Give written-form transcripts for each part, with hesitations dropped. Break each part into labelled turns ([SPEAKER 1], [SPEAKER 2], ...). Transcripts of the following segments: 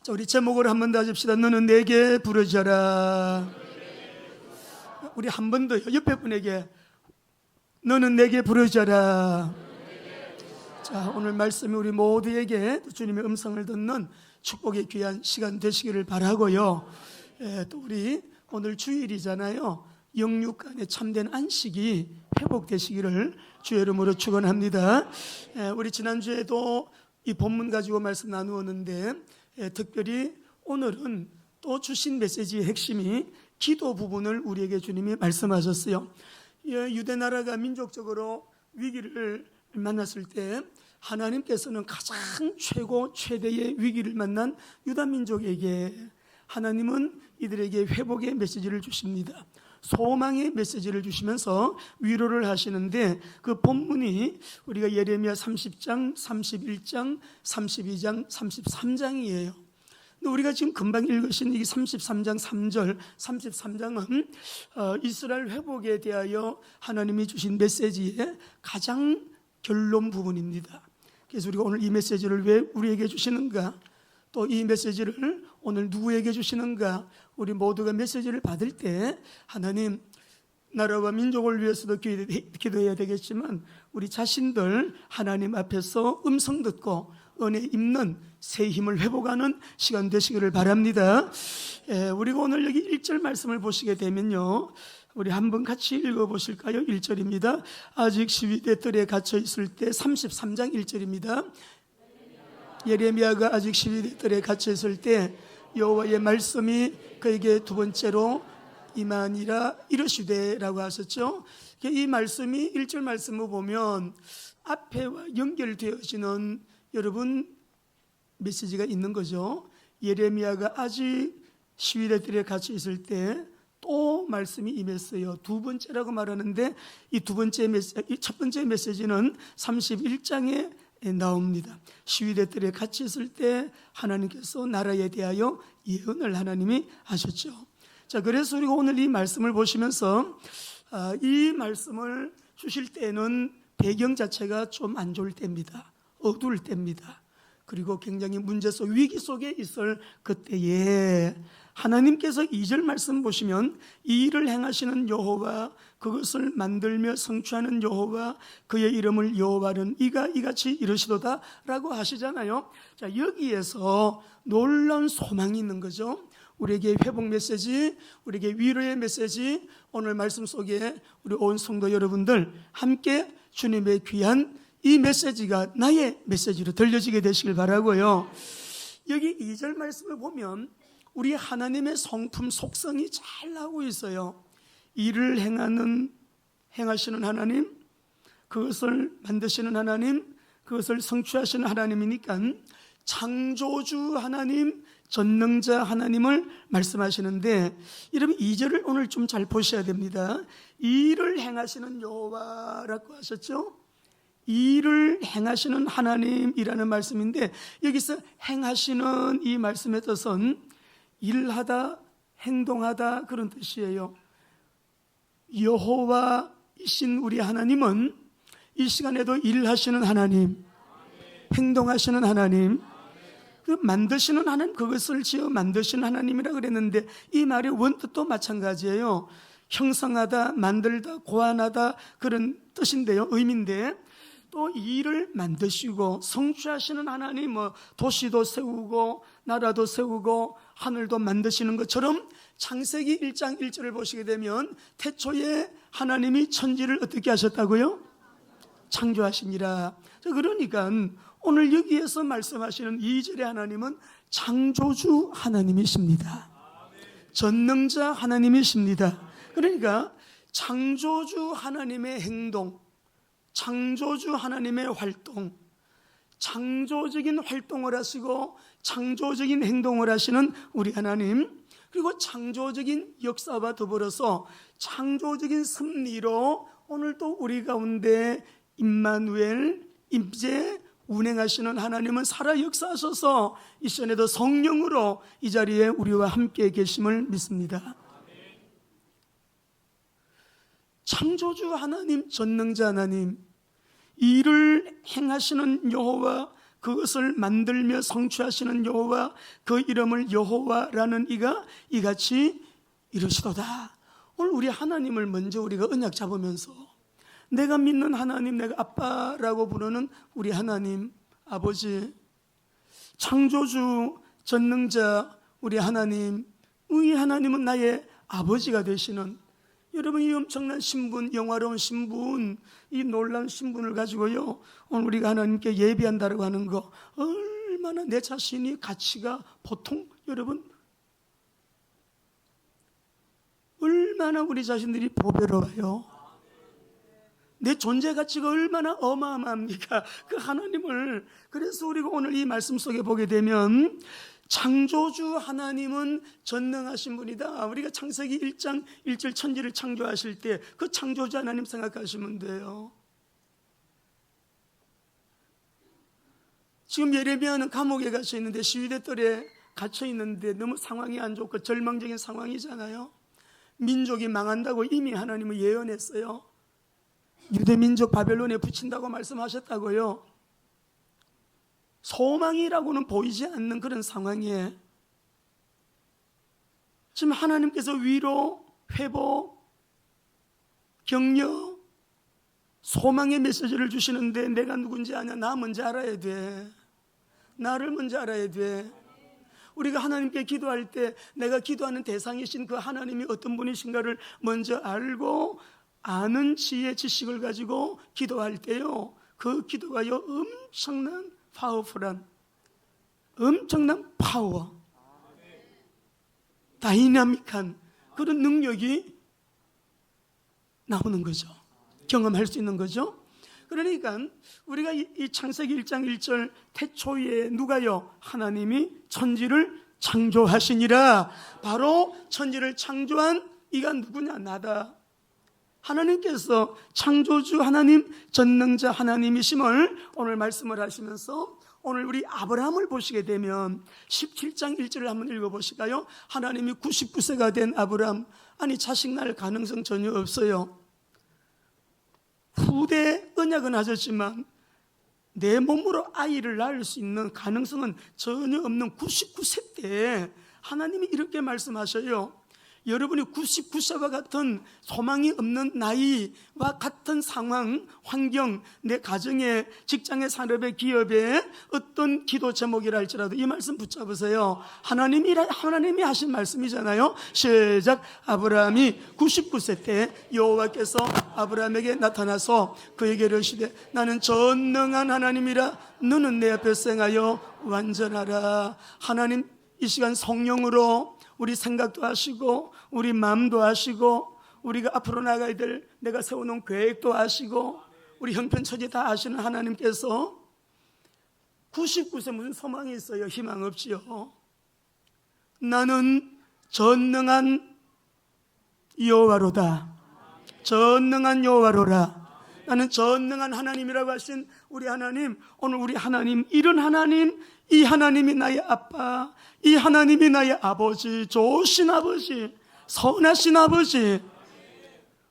[SPEAKER 1] 자, 우리 제목을 한 번 더 하십시다. 너는 내게 부르짖어라. 우리 한 번 더 옆에 분에게 너는 내게 부르짖어라. 자, 오늘 말씀이 우리 모두에게 주님의 음성을 듣는 축복의 귀한 시간 되시기를 바라고요. 또 우리 오늘 주일이잖아요. 영육간의 참된 안식이 회복되시기를 주의 이름으로 축원합니다. 우리 지난주에도 이 본문 가지고 말씀 나누었는데 특별히 오늘은 또 주신 메시지의 핵심이 기도 부분을 우리에게 주님이 말씀하셨어요. 유대 나라가 민족적으로 위기를 만났을 때 하나님께서는 가장 최대의 위기를 만난 유다 민족에게 하나님은 이들에게 회복의 메시지를 주십니다. 소망의 메시지를 주시면서 위로를 하시는데 그 본문이 우리가 예레미야 30장, 31장, 32장, 33장이에요. 우리가 지금 금방 읽으신 이 33장 3절, 33장은 이스라엘 회복에 대하여 하나님이 주신 메시지의 가장 결론 부분입니다. 그래서 우리가 오늘 이 메시지를 왜 우리에게 주시는가, 또 이 메시지를 오늘 누구에게 주시는가, 우리 모두가 메시지를 받을 때 하나님 나라와 민족을 위해서도 기도해야 되겠지만 우리 자신들 하나님 앞에서 음성 듣고 은혜 입는 새 힘을 회복하는 시간 되시기를 바랍니다. 우리가 오늘 여기 1절 말씀을 보시게 되면요, 우리 한번 같이 읽어보실까요? 1절입니다. 아직 시위대 뜰에 갇혀 있을 때 33장 1절입니다. 예레미야가 아직 시위대 뜰에 갇혀 있을 때 여호와의 말씀이 그에게 두 번째로 임하니라 이르시되라고 하셨죠. 이 말씀이 1절 말씀을 보면 앞에와 연결되어지는 여러분 메시지가 있는 거죠. 예레미야가 아직 시위대 뜰에 갇혀 있을 때 또 말씀이 임했어요. 두 번째라고 말하는데 이 두 번째 첫 번째 메시지는 31장에 나옵니다. 시위대 뜰에 갇혀 있을 때 하나님께서 나라에 대하여 예언을 하나님이 하셨죠. 자, 그래서 우리가 오늘 이 말씀을 보시면서 이 말씀을 주실 때는 배경 자체가 좀 안 좋을 때입니다. 어두울 때입니다. 그리고 굉장히 문제 속 위기 속에 있을 그때에 하나님께서 2절 말씀 보시면 이 일을 행하시는 여호와, 그것을 만들며 성취하는 여호와, 그의 이름을 여호와는 이가 이같이 이르시도다 라고 하시잖아요. 자, 여기에서 놀라운 소망이 있는 거죠. 우리에게 회복 메시지, 우리에게 위로의 메시지, 오늘 말씀 속에 우리 온 성도 여러분들 함께 주님의 귀한 이 메시지가 나의 메시지로 들려지게 되시길 바라고요. 여기 2절 말씀을 보면 우리 하나님의 성품 속성이 잘 나오고 있어요. 일을 행하시는 하나님, 그것을 만드시는 하나님, 그것을 성취하시는 하나님이니까 창조주 하나님, 전능자 하나님을 말씀하시는데, 여러분 2절을 오늘 좀 잘 보셔야 됩니다. 일을 행하시는 여호와라고 하셨죠. 일을 행하시는 하나님이라는 말씀인데, 여기서 행하시는 이 말씀의 뜻은 일하다, 행동하다 그런 뜻이에요. 여호와이신 우리 하나님은 이 시간에도 일하시는 하나님, 행동하시는 하나님, 만드시는 하나님, 그것을 지어 만드시는 하나님이라 그랬는데 이 말의 원뜻도 마찬가지예요. 형성하다, 만들다, 고안하다 그런 뜻인데요, 의미인데 또 일을 만드시고 성취하시는 하나님, 도시도 세우고 나라도 세우고 하늘도 만드시는 것처럼 창세기 1장 1절을 보시게 되면 태초에 하나님이 천지를 어떻게 하셨다고요? 창조하시니라. 그러니까 오늘 여기에서 말씀하시는 2절의 하나님은 창조주 하나님이십니다. 전능자 하나님이십니다. 그러니까 창조주 하나님의 행동, 창조주 하나님의 활동, 창조적인 활동을 하시고 창조적인 행동을 하시는 우리 하나님, 그리고 창조적인 역사와 더불어서 창조적인 섭리로 오늘도 우리 가운데 임마누엘, 임재 운행하시는 하나님은 살아 역사하셔서 이 시간에도 성령으로 이 자리에 우리와 함께 계심을 믿습니다. 창조주 하나님, 전능자 하나님, 일을 행하시는 여호와, 그것을 만들며 성취하시는 여호와, 그 이름을 여호와라는 이가 이같이 이르시도다. 오늘 우리 하나님을 먼저 우리가 언약 잡으면서 내가 믿는 하나님, 내가 아빠라고 부르는 우리 하나님, 아버지, 창조주, 전능자 우리 하나님, 우리 하나님은 나의 아버지가 되시는, 여러분 이 엄청난 신분, 영화로운 신분, 이 놀라운 신분을 가지고요 오늘 우리가 하나님께 예배한다고 하는 거, 얼마나 내 자신이 가치가 보통, 여러분 얼마나 우리 자신들이 보배로워요. 내 존재 가치가 얼마나 어마어마합니까? 그 하나님을, 그래서 우리가 오늘 이 말씀 속에 보게 되면 창조주 하나님은 전능하신 분이다. 우리가 창세기 1장 1절 천지를 창조하실 때 그 창조주 하나님 생각하시면 돼요. 지금 예레미야는 감옥에 갇혀 있는데, 시위대들에 갇혀 있는데 너무 상황이 안 좋고 절망적인 상황이잖아요. 민족이 망한다고 이미 하나님은 예언했어요. 유대민족 바벨론에 붙인다고 말씀하셨다고요. 소망이라고는 보이지 않는 그런 상황에 지금 하나님께서 위로, 회복, 격려, 소망의 메시지를 주시는데, 내가 누군지 아냐? 나 먼저 알아야 돼. 나를 먼저 알아야 돼. 우리가 하나님께 기도할 때 내가 기도하는 대상이신 그 하나님이 어떤 분이신가를 먼저 알고 아는 지혜, 지식을 가지고 기도할 때요, 그 기도가요 엄청난 파워풀한, 엄청난 파워, 다이나믹한 그런 능력이 나오는 거죠. 경험할 수 있는 거죠. 그러니까 우리가 이 창세기 1장 1절 태초에 누가요? 하나님이 천지를 창조하시니라. 바로 천지를 창조한 이가 누구냐? 나다. 하나님께서 창조주 하나님, 전능자 하나님이심을 오늘 말씀을 하시면서, 오늘 우리 아브라함을 보시게 되면 17장 1절을 한번 읽어보실까요? 하나님이 99세가 된 아브라함, 아니 자식 낳을 가능성 전혀 없어요. 후대 언약은 하셨지만 내 몸으로 아이를 낳을 수 있는 가능성은 전혀 없는 99세 때 하나님이 이렇게 말씀하셔요. 여러분이 99세와 같은 소망이 없는 나이와 같은 상황, 환경, 내 가정에, 직장에, 산업에, 기업에 어떤 기도 제목이라 할지라도 이 말씀 붙잡으세요. 하나님이 하신 말씀이잖아요. 시작. 아브라함이 99세 때 여호와께서 아브라함에게 나타나서 그에게 이르시되, 나는 전능한 하나님이라 너는 내 앞에서 행하여 완전하라. 하나님 이 시간 성령으로 우리 생각도 하시고 우리 마음도 하시고 우리가 앞으로 나가야 될 내가 세워놓은 계획도 하시고 우리 형편처지 다 아시는 하나님께서 99세 무슨 소망이 있어요? 희망 없지요. 나는 전능한 여호와로다. 전능한 여호와로라. 나는 전능한 하나님이라고 하신 우리 하나님, 오늘 우리 하나님, 이런 하나님, 이 하나님이 나의 아빠, 이 하나님이 나의 아버지, 좋으신 아버지, 선하신 아버지.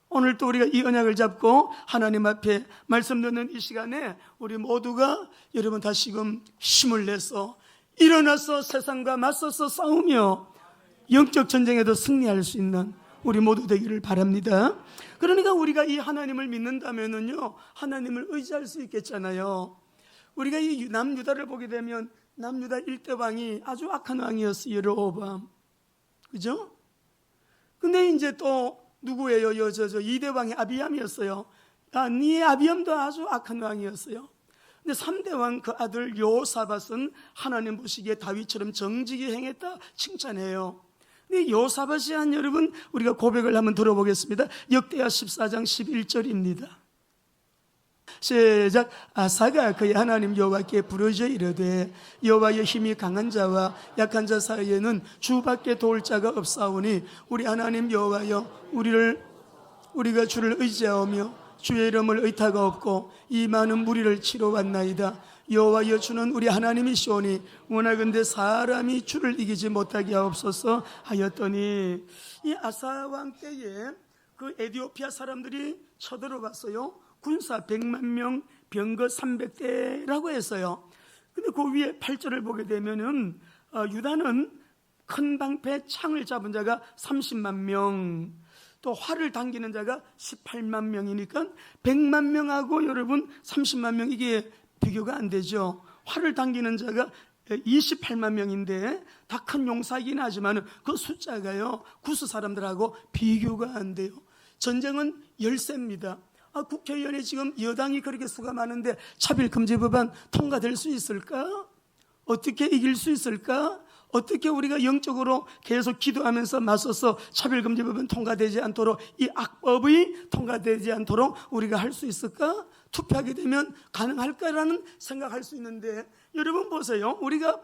[SPEAKER 1] 오늘 또 우리가 이 언약을 잡고 하나님 앞에 말씀 듣는 이 시간에 우리 모두가 여러분 다시금 힘을 내서 일어나서 세상과 맞서서 싸우며 영적 전쟁에도 승리할 수 있는 우리 모두 되기를 바랍니다. 그러니까 우리가 이 하나님을 믿는다면은요, 하나님을 의지할 수 있겠잖아요. 우리가 이 남유다를 보게 되면 남유다 1대 왕이 아주 악한 왕이었어요. 여로보암. 그죠? 근데 이제 또 누구예요? 2대 왕이 아비암이었어요. 네 아비암도 아주 악한 왕이었어요. 근데 3대 왕 그 아들 여호사밧은 하나님 보시기에 다윗처럼 정직히 행했다 칭찬해요. 근데 여호사밧이 한, 여러분 우리가 고백을 한번 들어보겠습니다. 역대하 14장 11절입니다. 시작. 아사가 그의 하나님 여호와께 부르짖어 이르되, 여호와의 힘이 강한 자와 약한 자 사이에는 주밖에 도울 자가 없사오니 우리 하나님 여호와여, 우리가 주를 의지하오며 주의 이름을 의타가 없고 이 많은 무리를 치러 왔나이다. 여호와여, 주는 우리 하나님이시오니 원하건대 사람이 주를 이기지 못하게 하옵소서 하였더니, 이 아사 왕 때에 그 에티오피아 사람들이 쳐들어갔어요. 군사 100만 명, 병거 300대라고 했어요. 근데 그 위에 8절을 보게 되면은 유다는 큰 방패 창을 잡은 자가 30만 명, 또 활을 당기는 자가 18만 명이니까 100만 명하고 여러분 30만 명, 이게 비교가 안 되죠. 활을 당기는 자가 28만 명인데 다 큰 용사이긴 하지만 그 숫자가요, 구스 사람들하고 비교가 안 돼요. 전쟁은 열세입니다. 국회의원이 지금 여당이 그렇게 수가 많은데 차별금지 법안 통과될 수 있을까? 어떻게 이길 수 있을까? 어떻게 우리가 영적으로 계속 기도하면서 맞서서 차별금지 법안 통과되지 않도록, 이 악법이 통과되지 않도록 우리가 할 수 있을까? 투표하게 되면 가능할까라는 생각할 수 있는데, 여러분 보세요. 우리가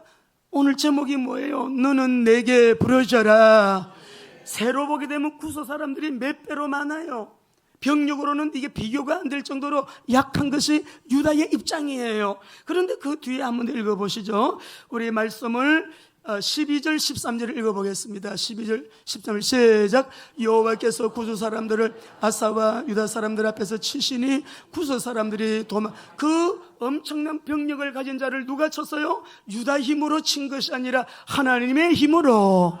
[SPEAKER 1] 오늘 제목이 뭐예요? 너는 내게 부르짖어라. 새로 보게 되면 구소 사람들이 몇 배로 많아요. 병력으로는 이게 비교가 안 될 정도로 약한 것이 유다의 입장이에요. 그런데 그 뒤에 한번 읽어보시죠. 우리 말씀을 12절 13절을 읽어보겠습니다. 12절 13절 시작. 여호와께서 구스 사람들을 아사와 유다 사람들 앞에서 치시니 구스 사람들이 그 엄청난 병력을 가진 자를 누가 쳤어요? 유다 힘으로 친 것이 아니라 하나님의 힘으로.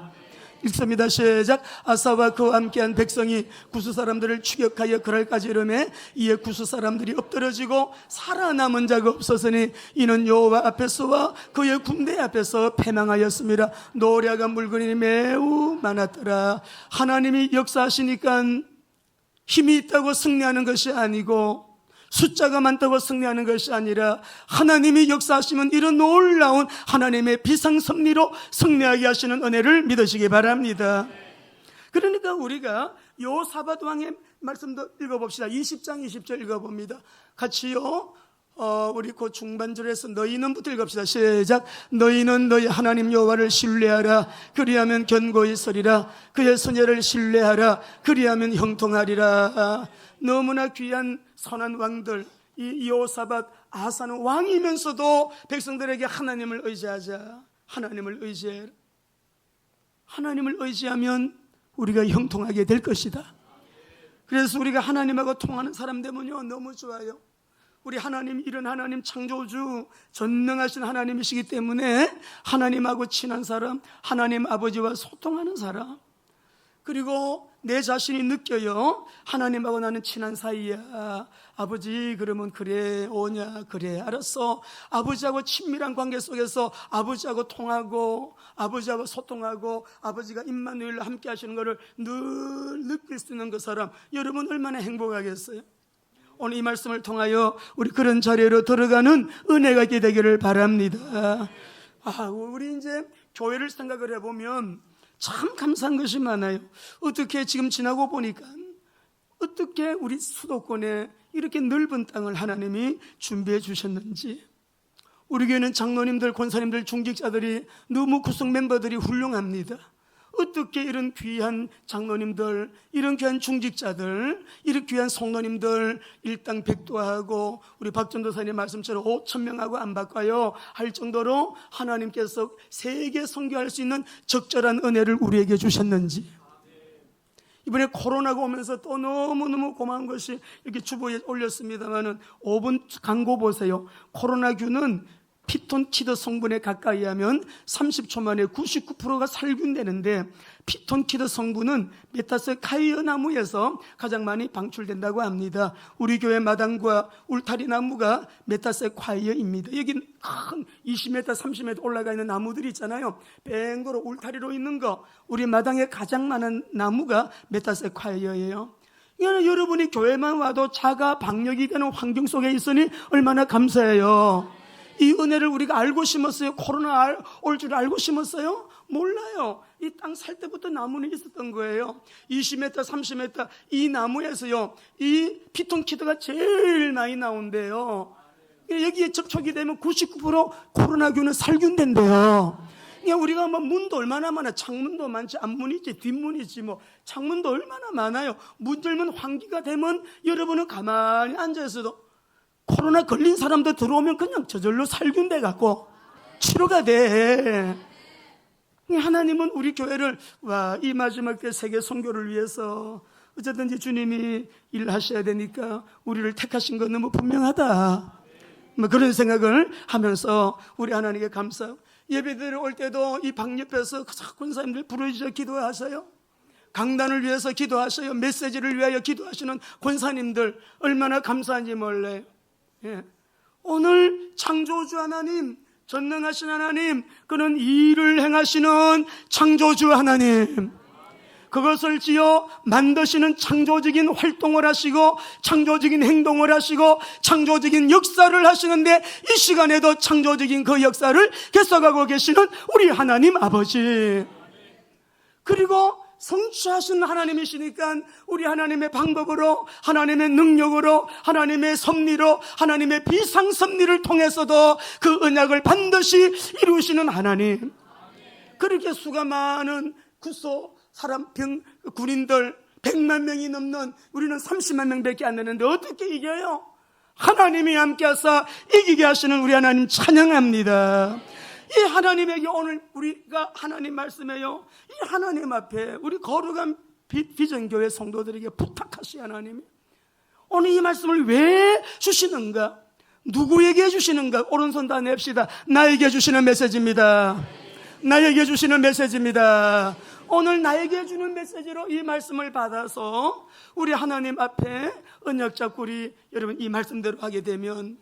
[SPEAKER 1] 읽습니다. 시작. 아사와 그와 함께한 백성이 구스 사람들을 추격하여 그랄까지 이르매 이에 구스 사람들이 엎드러지고 살아남은 자가 없었으니 이는 여호와 앞에서와 그의 군대 앞에서 패망하였습니다. 노략한 물건이 매우 많았더라. 하나님이 역사하시니까 힘이 있다고 승리하는 것이 아니고 숫자가 많다고 승리하는 것이 아니라 하나님이 역사하시면 이런 놀라운 하나님의 비상섭리로 승리하게 하시는 은혜를 믿으시기 바랍니다. 그러니까 우리가 여호사밧 왕의 말씀도 읽어봅시다. 20장 20절 읽어봅니다. 같이요. 우리 그 중반절에서 너희는부터 읽읍시다. 시작. 너희는 너희 하나님 여호와를 신뢰하라. 그리하면 견고히 서리라. 그의 선례를 신뢰하라. 그리하면 형통하리라. 너무나 귀한 선한 왕들, 이 여호사밧 아하사는 왕이면서도 백성들에게 하나님을 의지하자. 하나님을 의지해라. 하나님을 의지하면 우리가 형통하게 될 것이다. 그래서 우리가 하나님하고 통하는 사람 되면요 너무 좋아요. 우리 하나님, 이런 하나님 창조주 전능하신 하나님이시기 때문에 하나님하고 친한 사람, 하나님 아버지와 소통하는 사람, 그리고 내 자신이 느껴요. 하나님하고 나는 친한 사이야. 아버지 그러면 그래 오냐, 그래 알았어. 아버지하고 친밀한 관계 속에서 아버지하고 통하고 아버지하고 소통하고 아버지가 임마누엘로 함께 하시는 것을 늘 느낄 수 있는 그 사람, 여러분 얼마나 행복하겠어요? 오늘 이 말씀을 통하여 우리 그런 자리로 들어가는 은혜가 있게 되기를 바랍니다. 우리 이제 교회를 생각을 해보면 참 감사한 것이 많아요. 어떻게 지금 지나고 보니까 어떻게 우리 수도권에 이렇게 넓은 땅을 하나님이 준비해 주셨는지. 우리 교회는 장로님들, 권사님들, 중직자들이 너무 구성 멤버들이 훌륭합니다. 어떻게 이런 귀한 장로님들, 이런 귀한 중직자들, 이런 귀한 성도님들 일당백도하고 우리 박전도사님 말씀처럼 5,000명하고 안 바꿔요 할 정도로 하나님께서 세계 선교할 수 있는 적절한 은혜를 우리에게 주셨는지. 이번에 코로나가 오면서 또 너무너무 고마운 것이 이렇게 주보에 올렸습니다만은 5분 광고 보세요. 코로나균은 피톤치드 성분에 가까이 하면 30초 만에 99%가 살균되는데, 피톤치드 성분은 메타세콰이어 나무에서 가장 많이 방출된다고 합니다. 우리 교회 마당과 울타리 나무가 메타세콰이어입니다. 여기 큰 20m, 30m 올라가 있는 나무들이 있잖아요. 뱅거로 울타리로 있는 거, 우리 마당에 가장 많은 나무가 메타세콰이어예요. 여러분이 교회만 와도 자가 방역이 되는 환경 속에 있으니 얼마나 감사해요. 이 은혜를 우리가 알고 심었어요? 코로나 올 줄 알고 심었어요? 몰라요. 이 땅 살 때부터 나무는 있었던 거예요. 20m, 30m 이 나무에서요, 이 피톤치드가 제일 많이 나온대요. 여기에 접촉이 되면 99% 코로나균은 살균된대요. 우리가 뭐 문도 얼마나 많아. 창문도 많지, 앞문이지 뒷문이지, 뭐 창문도 얼마나 많아요. 문 열면 환기가 되면 여러분은 가만히 앉아있어도 코로나 걸린 사람들 들어오면 그냥 저절로 살균돼 갖고 치료가 돼. 하나님은 우리 교회를 이 마지막 때 세계 선교를 위해서 어쨌든지 주님이 일하셔야 되니까 우리를 택하신 건 너무 분명하다. 뭐 그런 생각을 하면서 우리 하나님께 감사. 예배드리러 올 때도 이 방 옆에서 권사님들 부르짖어 기도하세요. 강단을 위해서 기도하세요. 메시지를 위하여 기도하시는 권사님들 얼마나 감사한지 몰라요. 예. 오늘 창조주 하나님, 전능하신 하나님, 그는 일을 행하시는 창조주 하나님, 그것을 지어 만드시는 창조적인 활동을 하시고 창조적인 행동을 하시고 창조적인 역사를 하시는데, 이 시간에도 창조적인 그 역사를 계속하고 계시는 우리 하나님 아버지, 그리고 성취하신 하나님이시니까 우리 하나님의 방법으로, 하나님의 능력으로, 하나님의 섭리로, 하나님의 비상섭리를 통해서도 그 언약을 반드시 이루시는 하나님. 그렇게 수가 많은 구소 사람 군인들 100만 명이 넘는, 우리는 30만 명밖에 안 되는데 어떻게 이겨요? 하나님이 함께하사 이기게 하시는 우리 하나님 찬양합니다. 이 하나님에게 오늘 우리가 하나님 말씀에요, 이 하나님 앞에 우리 거룩한 비전교회 성도들에게 부탁하시. 하나님이 오늘 이 말씀을 왜 주시는가? 누구에게 주시는가? 오른손 다 냅시다. 나에게 주시는 메시지입니다. 나에게 주시는 메시지입니다. 오늘 나에게 주는 메시지로 이 말씀을 받아서 우리 하나님 앞에 언약 잡고 우리 여러분 이 말씀대로 하게 되면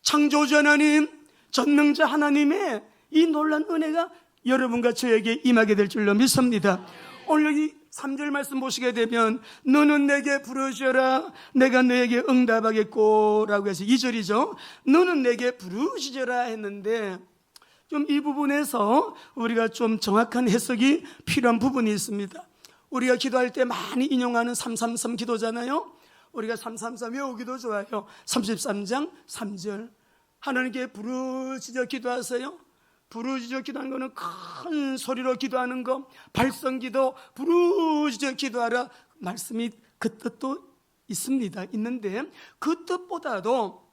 [SPEAKER 1] 창조주 하나님, 전능자 하나님의 이 놀라운 은혜가 여러분과 저에게 임하게 될 줄로 믿습니다. 오늘 여기 3절 말씀 보시게 되면 너는 내게 부르짖어라 내가 너에게 응답하겠고 라고 해서 2절이죠. 너는 내게 부르짖어라 했는데, 좀 이 부분에서 우리가 좀 정확한 해석이 필요한 부분이 있습니다. 우리가 기도할 때 많이 인용하는 333 기도잖아요. 우리가 333 외우기도 좋아요. 33장 3절 하나님께 부르짖어 기도하세요. 부르짖어 기도하는 것은 큰 소리로 기도하는 것, 발성기도, 부르짖어 기도하라 말씀이 그 뜻도 있습니다. 있는데 그 뜻보다도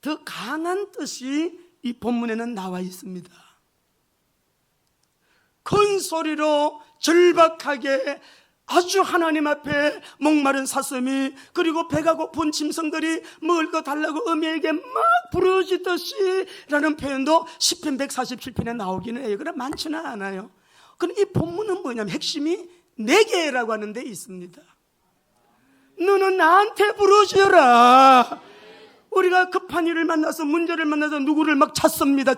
[SPEAKER 1] 더 강한 뜻이 이 본문에는 나와 있습니다. 큰 소리로 절박하게 아주 하나님 앞에 목마른 사슴이, 그리고 배가 고픈 짐승들이 먹을 거 달라고 어미에게 막 부르짖듯이 라는 표현도 시편 147편에 나오기는 해요. 그러나 많지는 않아요. 그럼 이 본문은 뭐냐면 핵심이 내게라고 하는 데 있습니다. 너는 나한테 부르짖어라. 우리가 급한 일을 만나서, 문제를 만나서 누구를 막 찾습니다.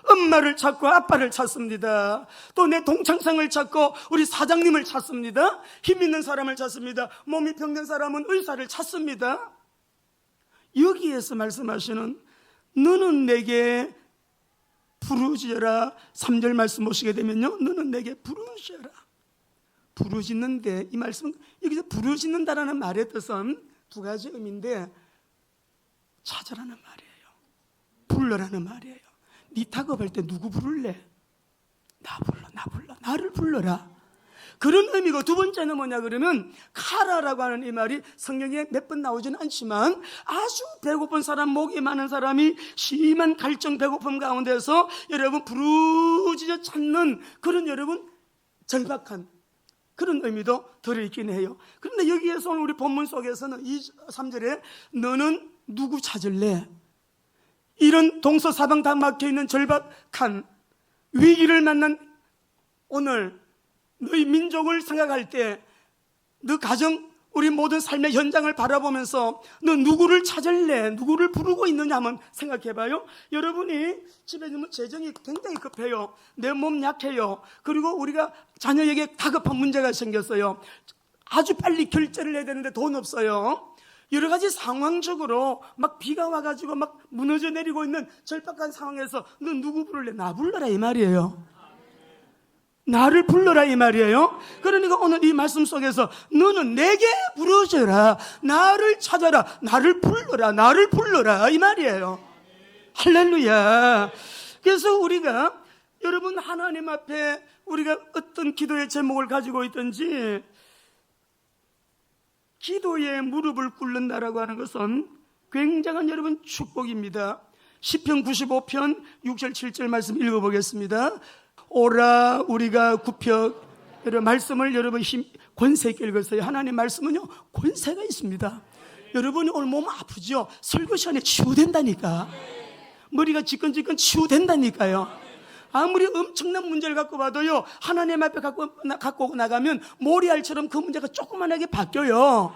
[SPEAKER 1] 엄마를 찾고 아빠를 찾습니다. 또 내 동창생을 찾고 우리 사장님을 찾습니다. 힘 있는 사람을 찾습니다. 몸이 병든 사람은 의사를 찾습니다. 여기에서 말씀하시는 너는 내게 부르짖어라 3절 말씀 보시게 되면요, 너는 내게 부르짖어라. 부르짖는데, 이 말씀 여기서 부르짖는다라는 말의 뜻은 두 가지 의미인데, 찾으라는 말이에요. 불러라는 말이에요. 네 다급할 때 누구 부를래? 나 불러. 나를 불러라. 그런 의미고, 두 번째는 뭐냐 그러면 카라라고 하는 이 말이 성경에 몇 번 나오지는 않지만, 아주 배고픈 사람, 목이 많은 사람이 심한 갈증 배고픔 가운데서 여러분 부르짖어 찾는 그런 여러분 절박한 그런 의미도 들어있긴 해요. 그런데 여기에서 오늘 우리 본문 속에서는 이 3절에 너는 누구 찾을래? 이런 동서사방 다 막혀있는 절박한 위기를 만난 오늘 너희 민족을 생각할 때, 너 가정, 우리 모든 삶의 현장을 바라보면서 너 누구를 찾을래? 누구를 부르고 있느냐 한번 생각해봐요. 여러분이 집에 있는 재정이 굉장히 급해요. 내 몸 약해요. 그리고 우리가 자녀에게 다급한 문제가 생겼어요. 아주 빨리 결제를 해야 되는데 돈 없어요. 여러 가지 상황적으로 막 비가 와가지고 막 무너져 내리고 있는 절박한 상황에서 너 누구 부를래? 나 불러라 이 말이에요. 나를 불러라 이 말이에요. 그러니까 오늘 이 말씀 속에서 너는 내게 부르짖어라, 나를 찾아라, 나를 불러라 이 말이에요. 할렐루야. 그래서 우리가 여러분 하나님 앞에 우리가 어떤 기도의 제목을 가지고 있든지, 기도에 무릎을 꿇는다라고 하는 것은 굉장한 여러분 축복입니다. 시편 95편 6절 7절 말씀 읽어보겠습니다. 오라 우리가 굽혀, 여러분 말씀을 여러분 권세 있게 읽었어요. 하나님 말씀은요 권세가 있습니다. 여러분이 오늘 몸 아프죠? 설교 시간에 치유된다니까. 머리가 지끈지끈 치유된다니까요. 아무리 엄청난 문제를 갖고 봐도요, 하나님 앞에 갖고 나가면 모리알처럼 그 문제가 조그만하게 바뀌어요.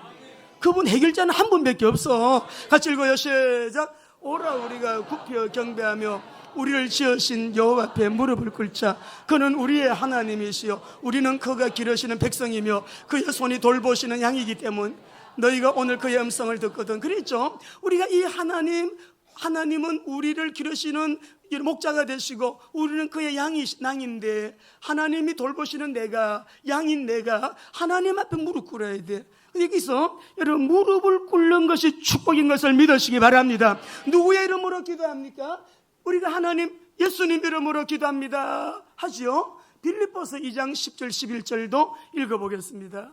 [SPEAKER 1] 그분 해결자는 한 분밖에 없어. 같이 읽어요. 시작. 오라 우리가 굽혀 경배하며 우리를 지으신 여호와 앞에 무릎을 꿇자. 그는 우리의 하나님이시요 우리는 그가 기르시는 백성이며 그의 손이 돌보시는 양이기 때문 너희가 오늘 그의 음성을 듣거든. 그랬죠. 우리가 이 하나님은 우리를 기르시는 목자가 되시고 우리는 그의 양인데, 하나님이 돌보시는 내가, 양인 내가 하나님 앞에 무릎 꿇어야 돼. 여기서 여러분, 무릎을 꿇는 것이 축복인 것을 믿으시기 바랍니다. 누구의 이름으로 기도합니까? 우리가 하나님 예수님 이름으로 기도합니다 하지요. 빌립보서 2장 10절 11절도 읽어보겠습니다.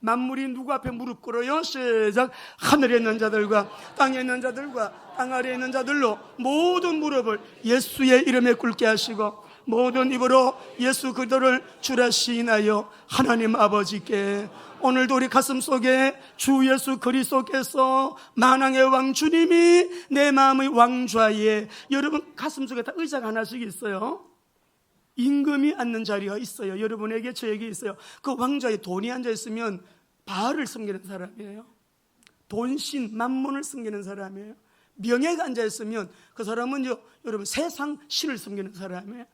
[SPEAKER 1] 만물이 누구 앞에 무릎 꿇어요? 시작. 하늘에 있는 자들과 땅에 있는 자들과 땅 아래에 있는 자들로 모든 무릎을 예수의 이름에 꿇게 하시고 모든 입으로 예수 그리스도를 주라 시인하여 하나님 아버지께. 오늘도 우리 가슴 속에 주 예수 그리스도께서 만왕의 왕 주님이 내 마음의 왕좌에, 여러분 가슴 속에 다 의자가 하나씩 있어요. 임금이 앉는 자리가 있어요. 여러분에게 저에게 있어요. 그 왕좌에 돈이 앉아있으면 바알을 섬기는 사람이에요. 돈신 만문을 섬기는 사람이에요. 명예가 앉아있으면 그 사람은 여러분 세상 신을 섬기는 사람이에요.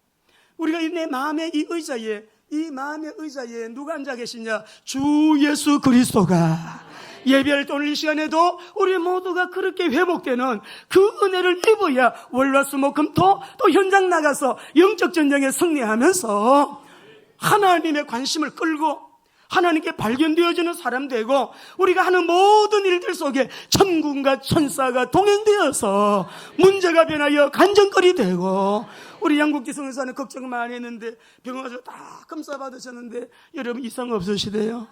[SPEAKER 1] 우리가 내 마음의 이 마음의 의자에 누가 앉아 계시냐? 주 예수 그리스도가. 예배할 때 오늘 이 시간에도 우리 모두가 그렇게 회복되는 그 은혜를 입어야 월화수목금토 또 현장 나가서 영적 전쟁에 승리하면서 하나님의 관심을 끌고 하나님께 발견되어지는 사람 되고, 우리가 하는 모든 일들 속에 천군과 천사가 동행되어서 문제가 변하여 간증거리 되고. 우리 양국지 성교사는 걱정 많이 했는데 병원 가서 다 검사 받으셨는데 여러분 이상 없으시대요.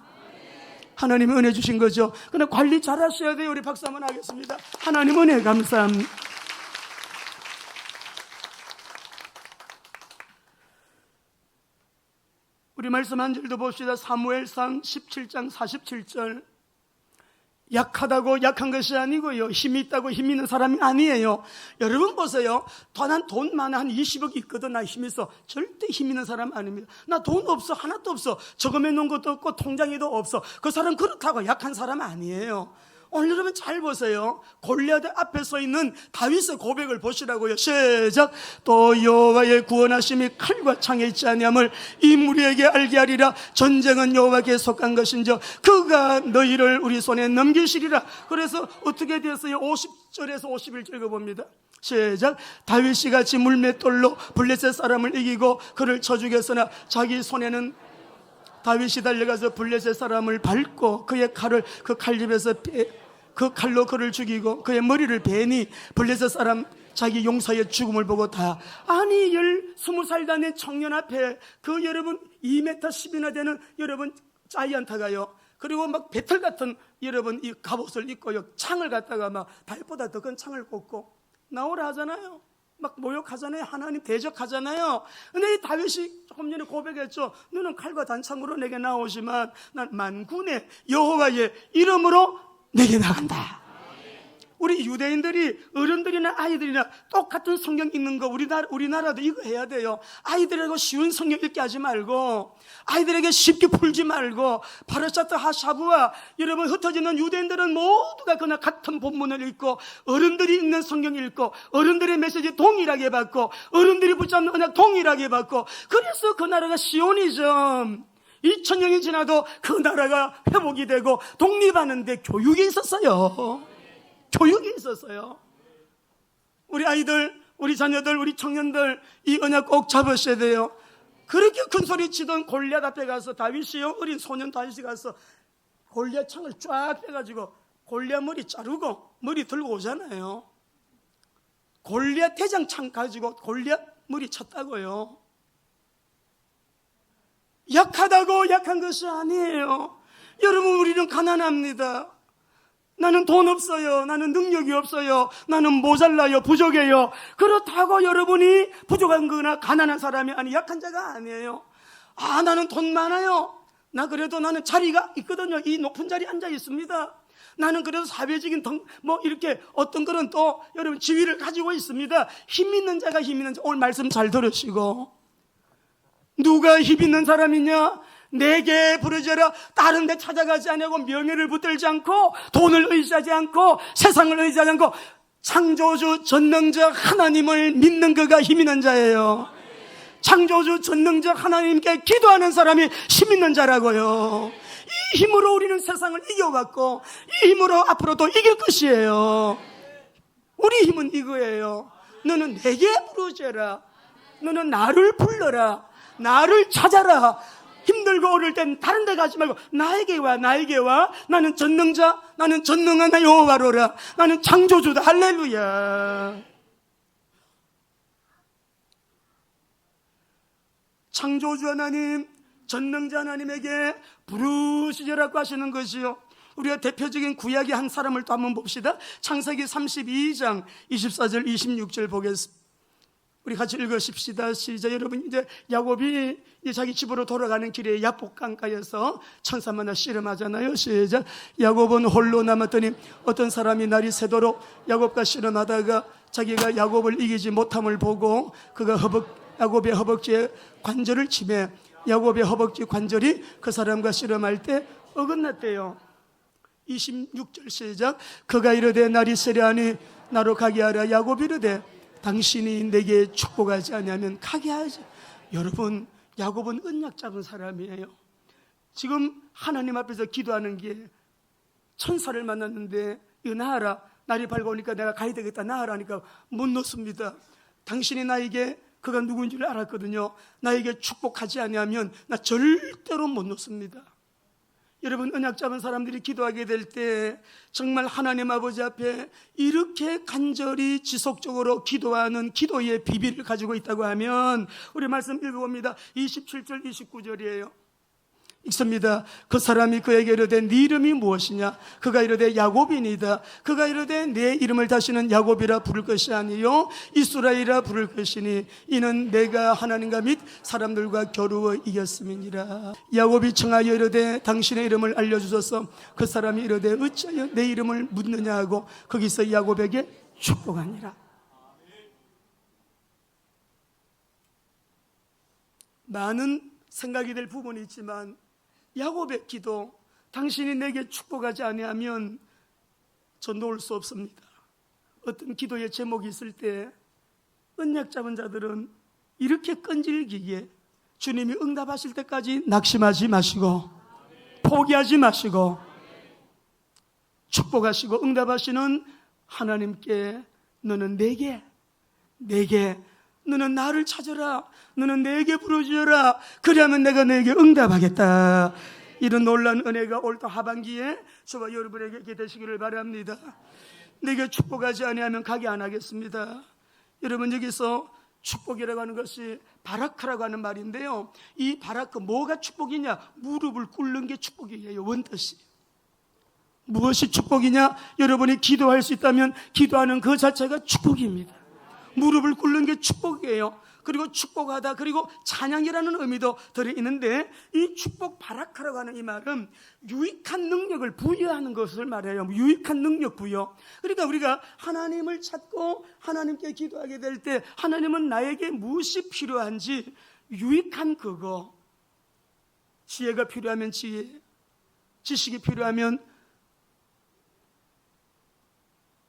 [SPEAKER 1] 하나님이 은혜 주신 거죠. 그러나 관리 잘 하셔야 돼요. 우리 박수 한번 하겠습니다. 하나님 은혜 감사합니다. 우리 말씀 한 절도 봅시다. 사무엘상 17장 47절. 약하다고 약한 것이 아니고요, 힘이 있다고 힘 있는 사람이 아니에요. 여러분 보세요. 난 돈 많아, 한 20억 있거든. 나 힘 있어. 절대 힘 있는 사람 아닙니다. 나 돈 없어, 하나도 없어. 저금해 놓은 것도 없고 통장에도 없어. 그 사람 그렇다고 약한 사람 아니에요. 오늘 여러분 잘 보세요. 골리앗 앞에 서 있는 다윗의 고백을 보시라고요. 시작. 또 여호와의 구원하심이 칼과 창에 있지 아니함을 이 무리에게 알게 하리라. 전쟁은 여호와께 속한 것인즉 그가 너희를 우리 손에 넘기시리라. 그래서 어떻게 되었어요? 50절에서 51절 읽어봅니다. 시작. 다윗이 같이 물맷돌로 블레셋 사람을 이기고 그를 쳐 죽였으나 자기 손에는 다윗이 달려가서 블레셋 사람을 밟고 그의 칼을 그 칼집에서 그 칼로 그를 죽이고 그의 머리를 베니 블레셋 사람 자기 용사의 죽음을 보고 다. 아니 20살 된 청년 앞에 그 여러분 2m 10이나 되는 여러분 자이언트가요, 그리고 막 배틀 같은 여러분 이 갑옷을 입고요, 창을 갖다가 막 발보다 더 큰 창을 꽂고 나오라 하잖아요. 막 모욕하잖아요. 하나님 대적하잖아요. 근데 이 다윗이 조금 전에 고백했죠. 너는 칼과 단창으로 내게 나오지만 난 만군의 여호와의 이름으로 내게 나간다. 우리 유대인들이, 어른들이나 아이들이나 똑같은 성경 읽는 거 우리나라도 이거 해야 돼요. 아이들에게 쉬운 성경 읽게 하지 말고, 아이들에게 쉽게 풀지 말고, 파르샤트 하샤브와 여러분 흩어지는 유대인들은 모두가 그날 같은 본문을 읽고, 어른들이 읽는 성경 읽고, 어른들의 메시지 동일하게 받고, 어른들이 붙잡는 언약 동일하게 받고, 그래서 그 나라가 시온이죠. 2000년이 지나도 그 나라가 회복이 되고 독립하는데 교육이 있었어요. 교육이 있었어요. 우리 아이들, 우리 자녀들, 우리 청년들 이 언약 꼭 잡으셔야 돼요. 그렇게 큰 소리 치던 골리앗 앞에 가서 다윗이요, 어린 소년 다윗이 가서 골리앗 창을 쫙 빼가지고 골리앗 머리 자르고 머리 들고 오잖아요. 골리앗 대장 창 가지고 골리앗 머리 쳤다고요. 약하다고 약한 것이 아니에요. 여러분, 우리는 가난합니다. 나는 돈 없어요. 나는 능력이 없어요. 나는 모자라요. 부족해요. 그렇다고 여러분이 부족한 거나 가난한 사람이 아니, 약한 자가 아니에요. 나는 돈 많아요. 그래도 나는 자리가 있거든요. 이 높은 자리에 앉아 있습니다. 나는 그래도 사회적인 이렇게 어떤 그런 또 여러분 지위를 가지고 있습니다. 힘 있는 자가 힘 있는 자. 오늘 말씀 잘 들으시고, 누가 힘 있는 사람이냐? 내게 부르짖어라. 다른 데 찾아가지 않고 명예를 붙들지 않고 돈을 의지하지 않고 세상을 의지하지 않고 창조주 전능자 하나님을 믿는 그가 힘 있는 자예요. 창조주 전능자 하나님께 기도하는 사람이 힘 있는 자라고요. 이 힘으로 우리는 세상을 이겨왔고 이 힘으로 앞으로도 이길 것이에요. 우리 힘은 이거예요. 너는 내게 부르짖어라. 너는 나를 불러라. 나를 찾아라. 힘들고 어려울 땐 다른 데 가지 말고 나에게 와. 나에게 와. 나는 전능자, 나는 전능한 여호와로라. 나는 창조주다. 할렐루야. 창조주 하나님, 전능자 하나님에게 부르짖으라고 하시는 것이요. 우리가 대표적인 구약의 한 사람을 또 한번 봅시다. 창세기 32장 24절 26절 보겠습니다. 우리 같이 읽으십시다. 시작. 여러분, 이제 야곱이 자기 집으로 돌아가는 길에 야복 강가에서 천사 만나 씨름하잖아요. 시작. 야곱은 홀로 남았더니 어떤 사람이 날이 새도록 야곱과 씨름하다가 자기가 야곱을 이기지 못함을 보고 그가 야곱의 허벅지에 관절을 치매 야곱의 허벅지 관절이 그 사람과 씨름할 때 어긋났대요. 26절 시작. 그가 이르되 날이 세려하니 나로 가게 하라. 야곱이 이르되 당신이 내게 축복하지 아니하면 가게 하지. 여러분, 야곱은 언약 잡은 사람이에요. 지금 하나님 앞에서 기도하는 게 천사를 만났는데 이거 나아라. 날이 밝아오니까 내가 가야 되겠다. 나아라니까 못 놓습니다. 당신이 나에게 그가 누군지를 알았거든요. 나에게 축복하지 아니하면 나 절대로 못 놓습니다. 여러분, 언약 잡은 사람들이 기도하게 될 때 정말 하나님 아버지 앞에 이렇게 간절히 지속적으로 기도하는 기도의 비밀을 가지고 있다고 하면 우리 말씀 읽어봅니다. 27절 29절이에요. 읽습니다. 그 사람이 그에게 이르되 네 이름이 무엇이냐? 그가 이르되 야곱이니이다. 그가 이르되 내 이름을 다시는 야곱이라 부를 것이 아니요 이스라엘이라 부를 것이니 이는 내가 하나님과 및 사람들과 겨루어 이겼음이니라. 야곱이 청하여 이르되 당신의 이름을 알려주소서. 그 사람이 이르되 어찌하여 내 이름을 묻느냐 하고 거기서 야곱에게 축복하니라. 많은 생각이 될 부분이 있지만 야곱의 기도, 당신이 내게 축복하지 아니하면 저 놓을 수 없습니다. 어떤 기도의 제목이 있을 때 언약 잡은 자들은 이렇게 끈질기게 주님이 응답하실 때까지 낙심하지 마시고 포기하지 마시고 축복하시고 응답하시는 하나님께 너는 내게 너는 나를 찾아라. 너는 내게 부르짖어라. 그리하면 내가 내게 응답하겠다. 이런 놀라운 은혜가 올 또 하반기에 저와 여러분에게 있게 되시기를 바랍니다. 내게 축복하지 아니하면 가게 안 하겠습니다. 여러분, 여기서 축복이라고 하는 것이 바라크라고 하는 말인데요. 이 바라크, 뭐가 축복이냐? 무릎을 꿇는 게 축복이에요. 원뜻이. 무엇이 축복이냐? 여러분이 기도할 수 있다면 기도하는 그 자체가 축복입니다. 무릎을 꿇는 게 축복이에요. 그리고 축복하다, 그리고 찬양이라는 의미도 들어있는데 이 축복 바라카라고 하는 이 말은 유익한 능력을 부여하는 것을 말해요. 유익한 능력 부여. 그러니까 우리가 하나님을 찾고 하나님께 기도하게 될 때 하나님은 나에게 무엇이 필요한지 유익한 그거, 지혜가 필요하면 지혜, 지식이 필요하면,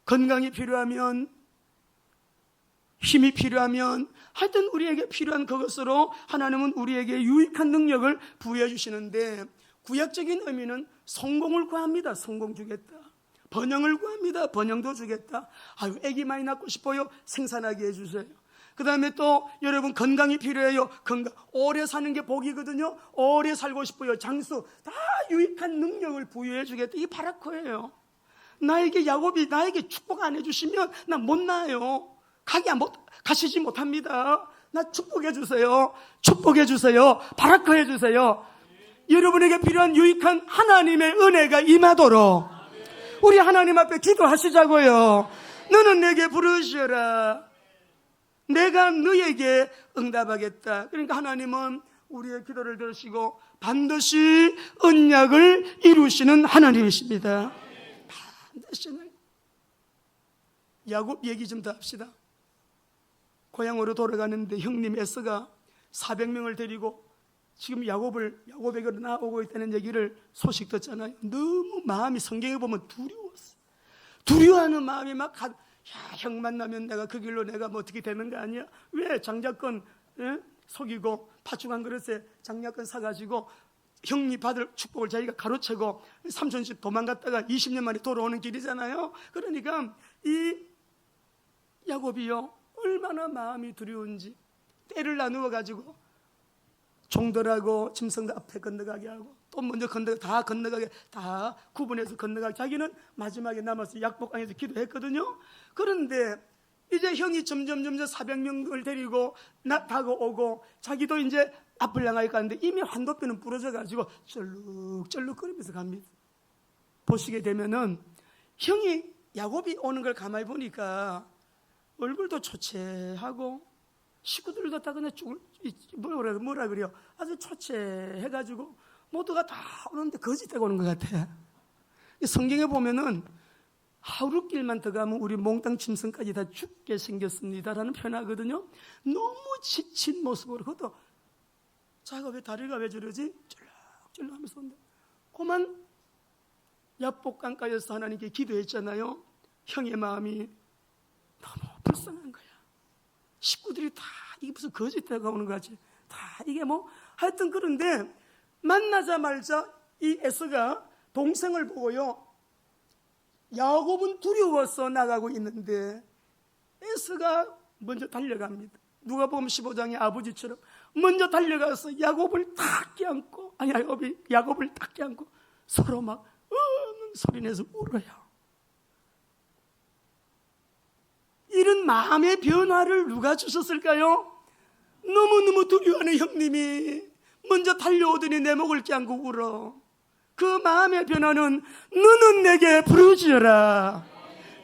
[SPEAKER 1] 건강이 필요하면, 힘이 필요하면, 하여튼 우리에게 필요한 그것으로 하나님은 우리에게 유익한 능력을 부여해 주시는데, 구약적인 의미는 성공을 구합니다. 성공 주겠다. 번영을 구합니다. 번영도 주겠다. 아유, 아기 많이 낳고 싶어요. 생산하게 해주세요. 그 다음에 또 여러분 건강이 필요해요. 건강, 오래 사는 게 복이거든요. 오래 살고 싶어요. 장수, 다 유익한 능력을 부여해 주겠다. 이 바라코예요. 나에게 야곱이 나에게 축복 안 해주시면 나 못 나요. 가시지 못합니다. 나 축복해 주세요. 축복해 주세요. 바라크 주세요. 여러분에게 필요한 유익한 하나님의 은혜가 임하도록 우리 하나님 앞에 기도하시자고요. 너는 내게 부르시라. 내가 너에게 응답하겠다. 그러니까 하나님은 우리의 기도를 들으시고 반드시 언약을 이루시는 하나님이십니다. 반드시 야곱 얘기 좀 더 합시다. 고향으로 돌아가는데 형님 에서가 400명을 데리고 지금 야곱에게 나오고 있다는 얘기를 소식 듣잖아요. 너무 마음이 성경에 보면 두려웠어. 두려워하는 마음이 막 형 만나면 내가 그 길로 내가 뭐 어떻게 되는 거 아니야? 왜 장자권 속이고 파충한 그릇에 장자권 사가지고 형님 받을 축복을 자기가 가로채고 삼촌집 도망갔다가 20년 만에 돌아오는 길이잖아요. 그러니까 이 야곱이요 얼마나 마음이 두려운지 때를 나누어 가지고 종들하고 짐승들 앞에 건너가게 하고 또 먼저 건너가게 다 구분해서 건너가게. 자기는 마지막에 남아서 약복강에서 기도했거든요. 그런데 이제 형이 점점 400명을 데리고 다가오고 자기도 이제 앞을 향하여 가는데 이미 환도뼈는 부러져 가지고 쩔룩쩔룩거리면서 갑니다. 보시게 되면은 형이 야곱이 오는 걸 가만히 보니까 얼굴도 초췌하고 식구들도 다 그냥 뭐라 그래요? 아주 초췌해가지고 모두가 다 오는데 거짓되고 오는 것 같아. 성경에 보면은 하루길만 더 가면 우리 몽땅 짐승까지 다 죽게 생겼습니다라는 표현하거든요. 너무 지친 모습으로. 그것도 자기가 왜 다리가 왜 저러지? 쩔룩쩔룩 하면서 온다. 그만 야복강가에서 하나님께 기도했잖아요. 형의 마음이 너무 불쌍한 거야. 식구들이 다 이게 무슨 거짓대가 오는 거지. 다 이게 뭐 하여튼 그런데 만나자마자 이 에서가 동생을 보고요. 야곱은 두려워서 나가고 있는데 에서가 먼저 달려갑니다. 누가복음 15장의 아버지처럼 먼저 달려가서 야곱을 딱 껴안고 야곱을 딱 껴안고 서로 막 소리 내서 울어요. 이런 마음의 변화를 누가 주셨을까요? 너무너무 두려워하는 형님이 먼저 달려오더니 내 목을 껴안고 울어. 그 마음의 변화는 너는 내게 부르짖어라.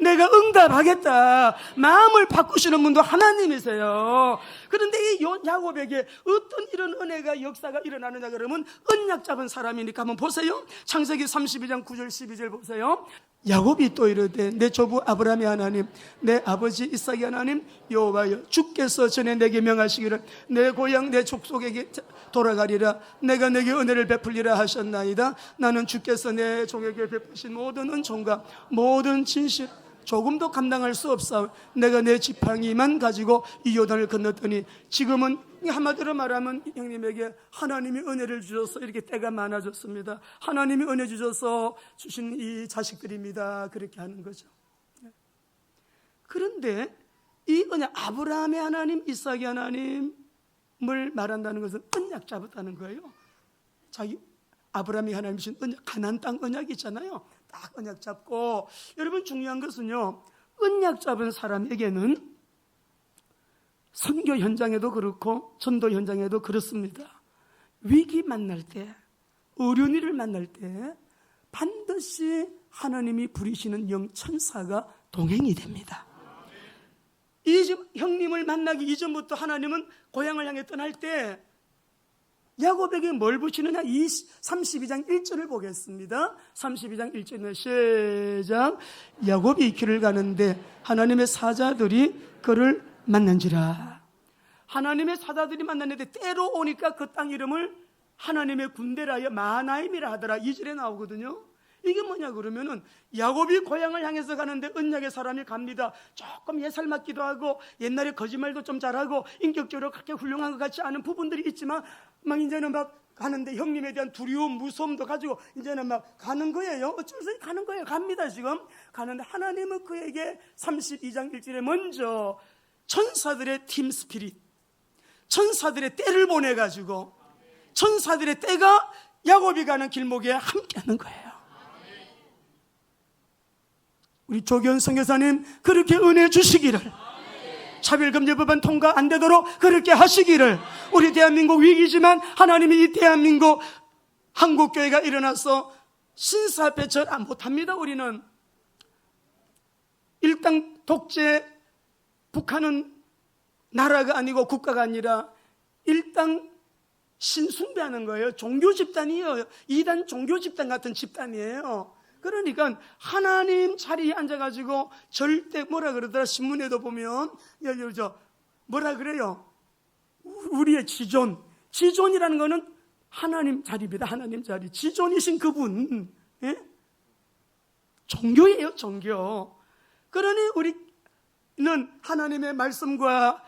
[SPEAKER 1] 내가 응답하겠다. 마음을 바꾸시는 분도 하나님이세요. 그런데 이 야곱에게 어떤 이런 은혜가 역사가 일어나느냐 그러면 언약 잡은 사람이니까 한번 보세요. 창세기 32장 9절 12절 보세요. 야곱이 또 이르되 내 조부 아브라함의 하나님 내 아버지 이삭의 하나님 여호와여 주께서 전에 내게 명하시기를 내 고향 내 족속에게 돌아가리라. 내가 내게 은혜를 베풀리라 하셨나이다. 나는 주께서 내 종에게 베푸신 모든 은총과 모든 진실 조금도 감당할 수 없사오. 내가 내 지팡이만 가지고 이 요단을 건넜더니 지금은 한마디로 말하면 형님에게 하나님이 은혜를 주셔서 이렇게 때가 많아졌습니다. 하나님이 은혜 주셔서 주신 이 자식들입니다. 그렇게 하는 거죠. 그런데 이 언약 아브라함의 하나님 이삭의 하나님을 말한다는 것은 언약 잡았다는 거예요. 자기 아브라함이 하나님 주신 언약, 가나안 땅 언약이 있잖아요. 딱 언약 잡고, 여러분 중요한 것은요, 언약 잡은 사람에게는 선교 현장에도 그렇고 전도 현장에도 그렇습니다. 위기 만날 때, 어려운 일을 만날 때 반드시 하나님이 부리시는 영천사가 동행이 됩니다. 이 형님을 만나기 이전부터 하나님은 고향을 향해 떠날 때 야곱에게 뭘 붙이느냐? 32장 1절을 보겠습니다. 32장 1절은 시작. 야곱이 길을 가는데 하나님의 사자들이 그를 만난지라. 하나님의 사자들이 만났는데 때로 오니까 그 땅 이름을 하나님의 군대라 하여 마하나임이라 하더라. 2절에 나오거든요. 이게 뭐냐 그러면은 야곱이 고향을 향해서 가는데 언약의 사람이 갑니다. 조금 예살 맞기도 하고 옛날에 거짓말도 좀 잘하고 인격적으로 그렇게 훌륭한 것 같지 않은 부분들이 있지만 막 이제는 막 가는데 형님에 대한 두려움 무서움도 가지고 이제는 막 가는 거예요. 어쩌면서 가는 거예요. 갑니다. 지금 가는데 하나님은 그에게 32장 1절에 먼저 천사들의 팀 스피릿, 천사들의 때를 보내가지고 천사들의 때가 야곱이 가는 길목에 함께하는 거예요. 우리 조기현 선교사님 그렇게 은혜 주시기를, 차별금지법안 통과 안 되도록 그렇게 하시기를. 우리 대한민국 위기지만 하나님이 이 대한민국 한국교회가 일어나서 신사배절 못합니다. 우리는 일당 독재, 북한은 나라가 아니고 국가가 아니라 일당 신숭배하는 거예요. 종교 집단이에요. 이단 종교 집단 같은 집단이에요. 그러니까 하나님 자리에 앉아가지고 절대 뭐라 그러더라, 신문에도 보면 예를 들어 뭐라 그래요? 우리의 지존이라는 거는 하나님 자리입니다. 하나님 자리, 지존이신 그분, 예? 종교예요, 종교. 그러니 우리는 하나님의 말씀과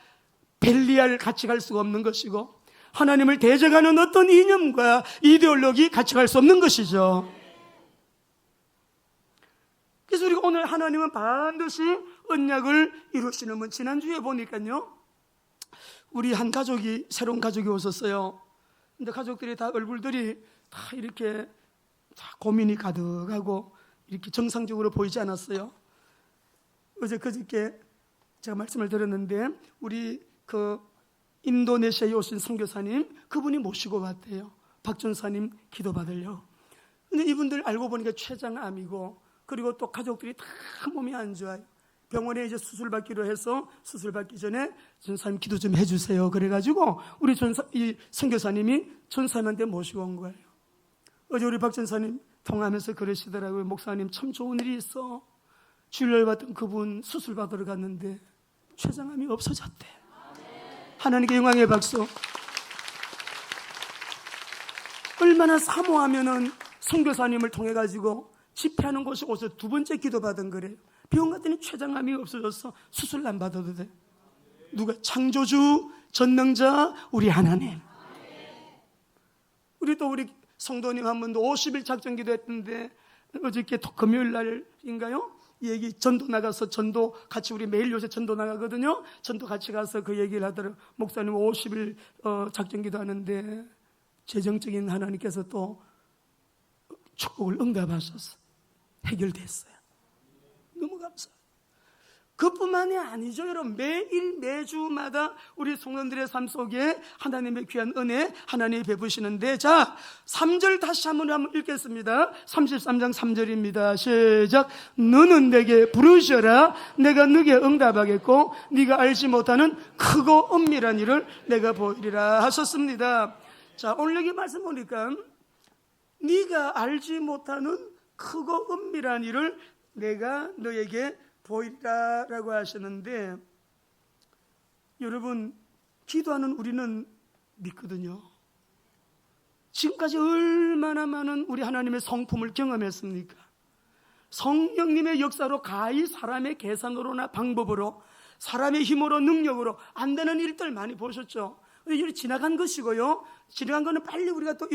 [SPEAKER 1] 벨리알 같이 갈 수가 없는 것이고, 하나님을 대적하는 어떤 이념과 이데올로기 같이 갈 수 없는 것이죠. 그래서 우리가 오늘 하나님은 반드시 언약을 이루시는 분, 지난주에 보니까요, 우리 한 가족이, 새로운 가족이 오셨어요. 근데 가족들이 다 얼굴들이 다 이렇게 다 고민이 가득하고 이렇게 정상적으로 보이지 않았어요. 그저께 제가 말씀을 드렸는데, 우리 인도네시아에 오신 선교사님, 그분이 모시고 왔대요. 박전사님 기도받으려고. 근데 이분들 알고 보니까 췌장암이고, 그리고 또 가족들이 다 몸이 안 좋아요. 병원에 이제 수술받기로 해서 수술받기 전에 전사님 기도 좀 해주세요. 그래가지고 우리 이 선교사님이 전사님한테 모시고 온 거예요. 어제 우리 박 전사님 통화하면서 그러시더라고요. 목사님, 참 좋은 일이 있어. 주일날 받던 그분 수술받으러 갔는데 췌장암이 없어졌대. 하나님께 영광의 박수. 얼마나 사모하면은 선교사님을 통해 가지고 집회하는 곳에 오서 두 번째 기도받은 거래요. 병원 갔더니 췌장암이 없어져서 수술 안 받아도 돼. 누가? 창조주 전능자 우리 하나님. 우리 성도님 한 분도 50일 작전 기도했는데, 어저께 금요일 날인가요? 얘기 전도 나가서, 전도 같이, 우리 매일 요새 전도 나가거든요. 전도 같이 가서 그 얘기를 하더라고요. 목사님 50일 작전 기도하는데 재정적인 하나님께서 또 축복을 응답하셔서 해결됐어요. 너무 감사해요. 그뿐만이 아니죠, 여러분. 매주마다 우리 성도들의 삶 속에 하나님의 귀한 은혜 하나님이 베푸시는데, 자, 3절 다시 한번 읽겠습니다. 33장 3절입니다. 시작. 너는 내게 부르셔라. 내가 네게 응답하겠고 네가 알지 못하는 크고 엄밀한 일을 내가 보이리라 하셨습니다. 자, 오늘 여기 말씀 보니까 네가 알지 못하는 크고 엄밀한 일을 내가 너에게 보이리라라고 하시는데, 여러분, 기도하는 우리는 믿거든요. 지금까지 얼마나 많은 우리 하나님의 성품을 경험했습니까? 성령님의 역사로 가히 사람의 계산으로나 방법으로, 사람의 힘으로, 능력으로 안 되는 일들 많이 보셨죠? 이게 지나간 것이고요, 지나간 거는 빨리 우리가 또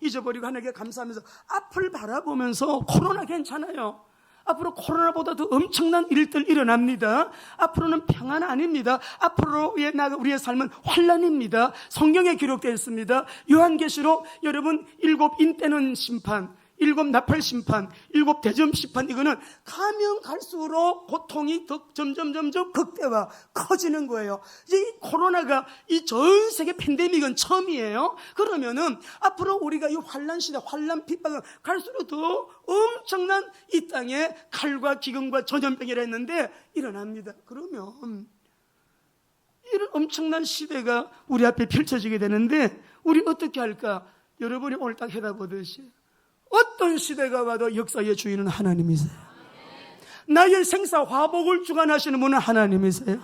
[SPEAKER 1] 잊어버리고 하나님께 감사하면서 앞을 바라보면서, 코로나 괜찮아요. 앞으로 코로나보다도 엄청난 일들 일어납니다. 앞으로는 평안 아닙니다. 앞으로의 우리의 삶은 환난입니다. 성경에 기록되어 있습니다. 요한계시록, 여러분, 7 인때는 심판, 7 나팔 심판, 7 대점 심판, 이거는 가면 갈수록 고통이 더 점점 극대화 커지는 거예요. 이제 이 코로나가 이 전 세계 팬데믹은 처음이에요. 그러면은 앞으로 우리가 이 환난 시대, 환난 핍박은 갈수록 더 엄청난 이 땅에 칼과 기근과 전염병이라 했는데 일어납니다. 그러면 이런 엄청난 시대가 우리 앞에 펼쳐지게 되는데, 우리 어떻게 할까? 여러분이 오늘 딱 해다보듯이, 어떤 시대가 와도 역사의 주인은 하나님이세요. 나의 생사 화복을 주관하시는 분은 하나님이세요.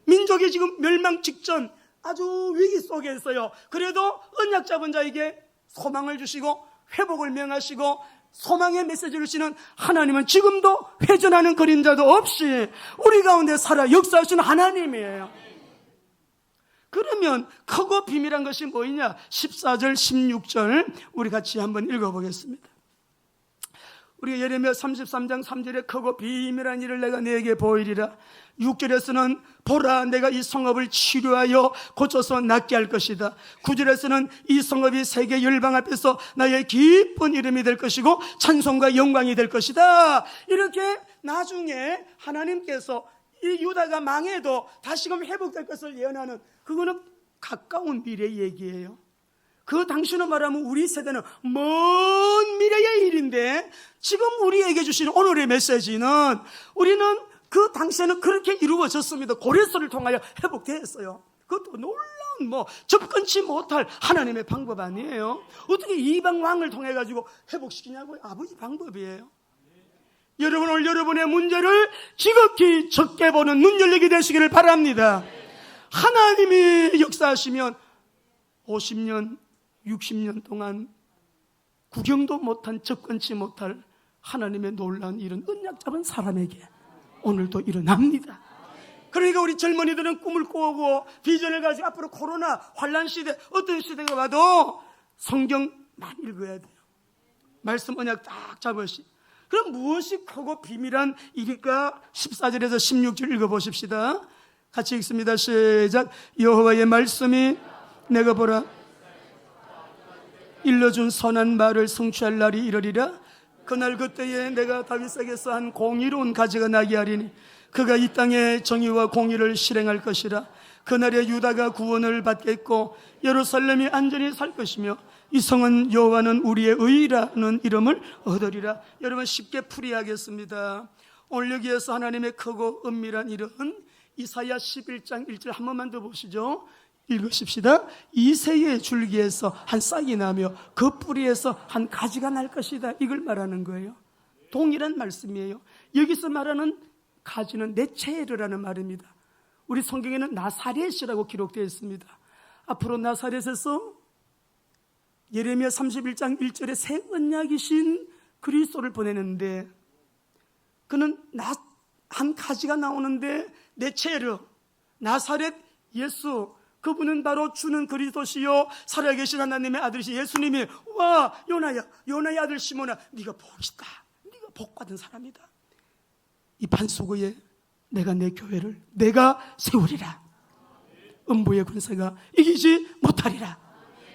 [SPEAKER 1] 민족이 지금 멸망 직전 아주 위기 속에 있어요. 그래도 언약 잡은 자에게 소망을 주시고 회복을 명하시고 소망의 메시지를 주시는 하나님은 지금도 회전하는 그림자도 없이 우리 가운데 살아 역사하시는 하나님이에요. 그러면 크고 비밀한 것이 뭐냐? 14절 16절 우리 같이 한번 읽어보겠습니다. 우리가 예레미야 33장 3절에 크고 비밀한 일을 내가 너에게 보이리라. 6절에서는 보라, 내가 이 성읍을 치료하여 고쳐서 낫게 할 것이다. 9절에서는 이 성읍이 세계 열방 앞에서 나의 기쁜 이름이 될 것이고 찬송과 영광이 될 것이다. 이렇게 나중에 하나님께서 이 유다가 망해도 다시금 회복될 것을 예언하는, 그거는 가까운 미래 얘기예요. 그 당시로 말하면 우리 세대는 먼 미래의 일인데, 지금 우리에게 주시는 오늘의 메시지는 우리는 그 당시에는 그렇게 이루어졌습니다. 고레스를 통하여 회복되었어요. 그것도 놀라운 뭐 접근치 못할 하나님의 방법 아니에요. 어떻게 이방 왕을 통해 가지고 회복시키냐고요? 아버지 방법이에요. 여러분, 오늘 여러분의 문제를 지극히 적게 보는 눈 열리게 되시기를 바랍니다. 하나님이 역사하시면 50년, 60년 동안 구경도 못한, 접근치 못할 하나님의 놀라운 일은 언약 잡은 사람에게 오늘도 일어납니다. 그러니까 우리 젊은이들은 꿈을 꾸고 비전을 가지고 앞으로 코로나 환란 시대, 어떤 시대가 와도 성경 많이 읽어야 돼요. 말씀 언약 딱 잡으시. 그럼 무엇이 크고 비밀한 일일까? 14절에서 16절 읽어보십시다. 같이 읽습니다. 시작. 여호와의 말씀이 내가 보라 일러준 선한 말을 성취할 날이 이르리라. 그날 그때에 내가 다윗에게서 한 공의로운 가지가 나게 하리니 그가 이 땅에 정의와 공의를 실행할 것이라. 그날에 유다가 구원을 받겠고 예루살렘이 안전히 살 것이며 이 성은 여호와는 우리의 의라는 이름을 얻으리라. 여러분, 쉽게 풀이하겠습니다. 오늘 여기에서 하나님의 크고 은밀한 일은 이사야 11장 1절 한 번만 더 보시죠. 읽으십시다. 이새의 줄기에서 한 싹이 나며 그 뿌리에서 한 가지가 날 것이다. 이걸 말하는 거예요. 동일한 말씀이에요. 여기서 말하는 가지는 네체르라는 말입니다. 우리 성경에는 나사렛이라고 기록되어 있습니다. 앞으로 나사렛에서 예레미야 31장 1절에 새 언약이신 그리스도를 보내는데 그는 한 가지가 나오는데 네체르, 나사렛 예수, 그분은 바로 주는 그리스도시요 살아계신 하나님의 아들이시 예수님이 와 요나야, 요나의 아들 시몬아, 네가 복이다, 네가 복받은 사람이다. 이 반석 위에 내가 내 교회를 내가 세우리라. 음부의 군세가 이기지 못하리라.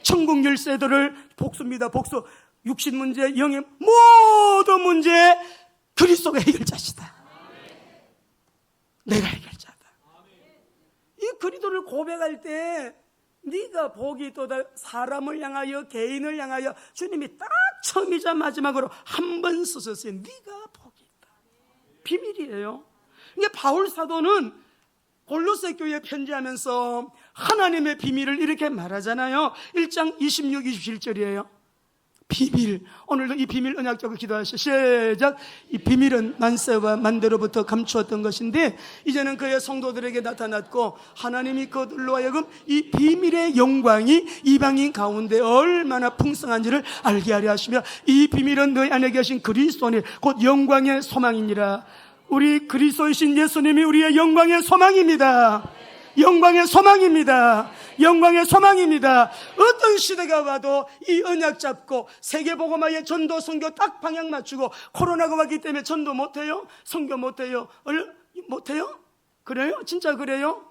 [SPEAKER 1] 천국 열쇠들을 복수입니다. 복수. 육신 문제, 영의 모든 문제 그리스도가 해결자시다. 내가 해결자다. 이 그리스도를 고백할 때 네가 복이 있도다. 사람을 향하여, 개인을 향하여 주님이 딱 처음이자 마지막으로 한 번 쓰셨어요. 네가 복이 있다. 비밀이에요. 그러니까 바울 사도는 골로새 교회에 편지하면서 하나님의 비밀을 이렇게 말하잖아요. 1장 26, 27절이에요. 비밀. 오늘도 이 비밀 언약적으로 기도하시죠. 시작. 이 비밀은 만세와 만대로부터 감추었던 것인데 이제는 그의 성도들에게 나타났고 하나님이 그들로 하여금 이 비밀의 영광이 이방인 가운데 얼마나 풍성한지를 알게 하려 하시며 이 비밀은 너희 안에 계신 그리스도니 곧 영광의 소망이니라. 우리 그리스도이신 예수님이 우리의 영광의 소망입니다. 영광의 소망입니다. 영광의 소망입니다. 어떤 시대가 와도 이 언약 잡고 세계복음화의 전도 선교 딱 방향 맞추고 코로나가 왔기 때문에 전도 못해요? 선교 못해요? 못해요? 그래요? 진짜 그래요?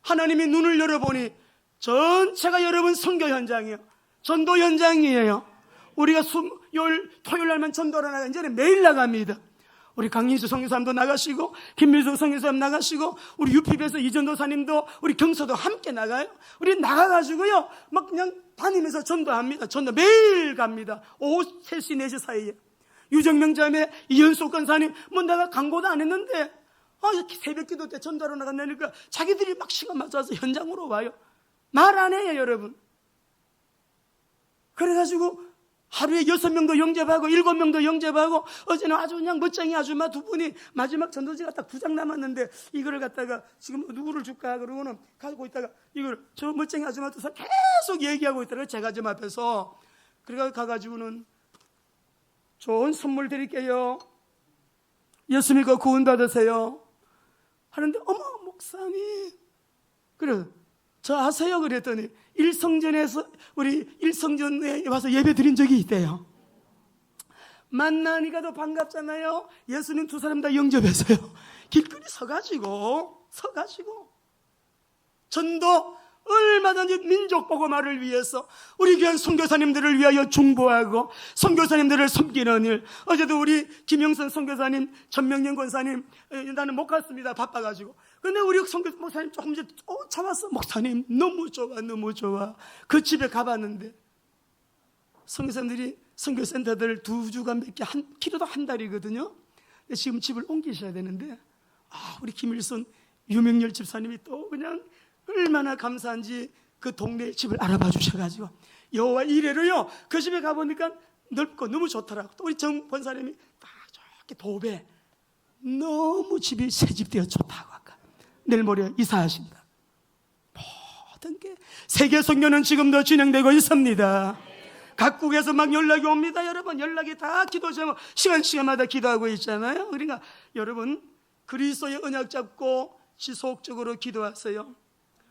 [SPEAKER 1] 하나님이 눈을 열어보니 전체가 여러분 선교 현장이에요. 전도 현장이에요. 우리가 토요일 날만 전도를 나가 이제는 매일 나갑니다. 우리 강인수 성교사님도 나가시고 김민수 성교사님 나가시고 우리 UPB에서 이전도사님도 우리 경서도 함께 나가요. 우리 나가가지고요 막 그냥 다니면서 전도합니다. 전도 매일 갑니다. 오후 3시 4시 사이에 유정명 자매 이현숙 권사님 뭐 내가 광고도 안 했는데 새벽 기도 때 전도하러 나간다니까 자기들이 막 시간 맞춰서 현장으로 와요. 말 안 해요 여러분. 그래가지고 하루에 6명도 영접하고 7명도 영접하고 어제는 아주 그냥 멋쟁이 아줌마 2분이 마지막 전도지가 딱 2장 남았는데 이거를 갖다가 지금 누구를 줄까 그러고는 가지고 있다가 이걸 저 멋쟁이 아줌마 2사 계속 얘기하고 있더라고요. 제가 좀 앞에서. 그래가 가가지고는 좋은 선물 드릴게요. 예수 믿고 구원 받으세요. 하는데 어머 목사님 그래 저 아세요? 그랬더니 일성전에서 우리 일성전에 와서 예배 드린 적이 있대요. 만나니까 더 반갑잖아요. 예수님 2 사람 다 영접했어요. 길거리 서가지고 전도 얼마든지 민족 복음화를 위해서 우리 귀한 선교사님들을 위하여 중보하고 선교사님들을 섬기는 일. 어제도 우리 김영선 선교사님, 전명년 권사님 나는 못 갔습니다. 바빠가지고. 근데 우리 선교 목사님 조금 전에 참았어. 목사님 너무 좋아. 그 집에 가봤는데 선교사님들이 선교센터들 2주간밖에 길어도 한 달이거든요. 지금 집을 옮기셔야 되는데 우리 김일선 유명열 집사님이 또 그냥 얼마나 감사한지 그 동네의 집을 알아봐 주셔가지고 여호와 이레로요, 그 집에 가보니까 넓고 너무 좋더라고. 또 우리 정 권사님이 딱 저렇게 도배, 너무 집이 새집되어 좋다고 아까 내일 모레 이사하신다. 모든 게 세계 선교는 지금도 진행되고 있습니다. 각국에서 막 연락이 옵니다. 여러분, 연락이 다 기도 제목 시간마다 기도하고 있잖아요. 그러니까 여러분, 그리스도의 언약 잡고 지속적으로 기도하세요.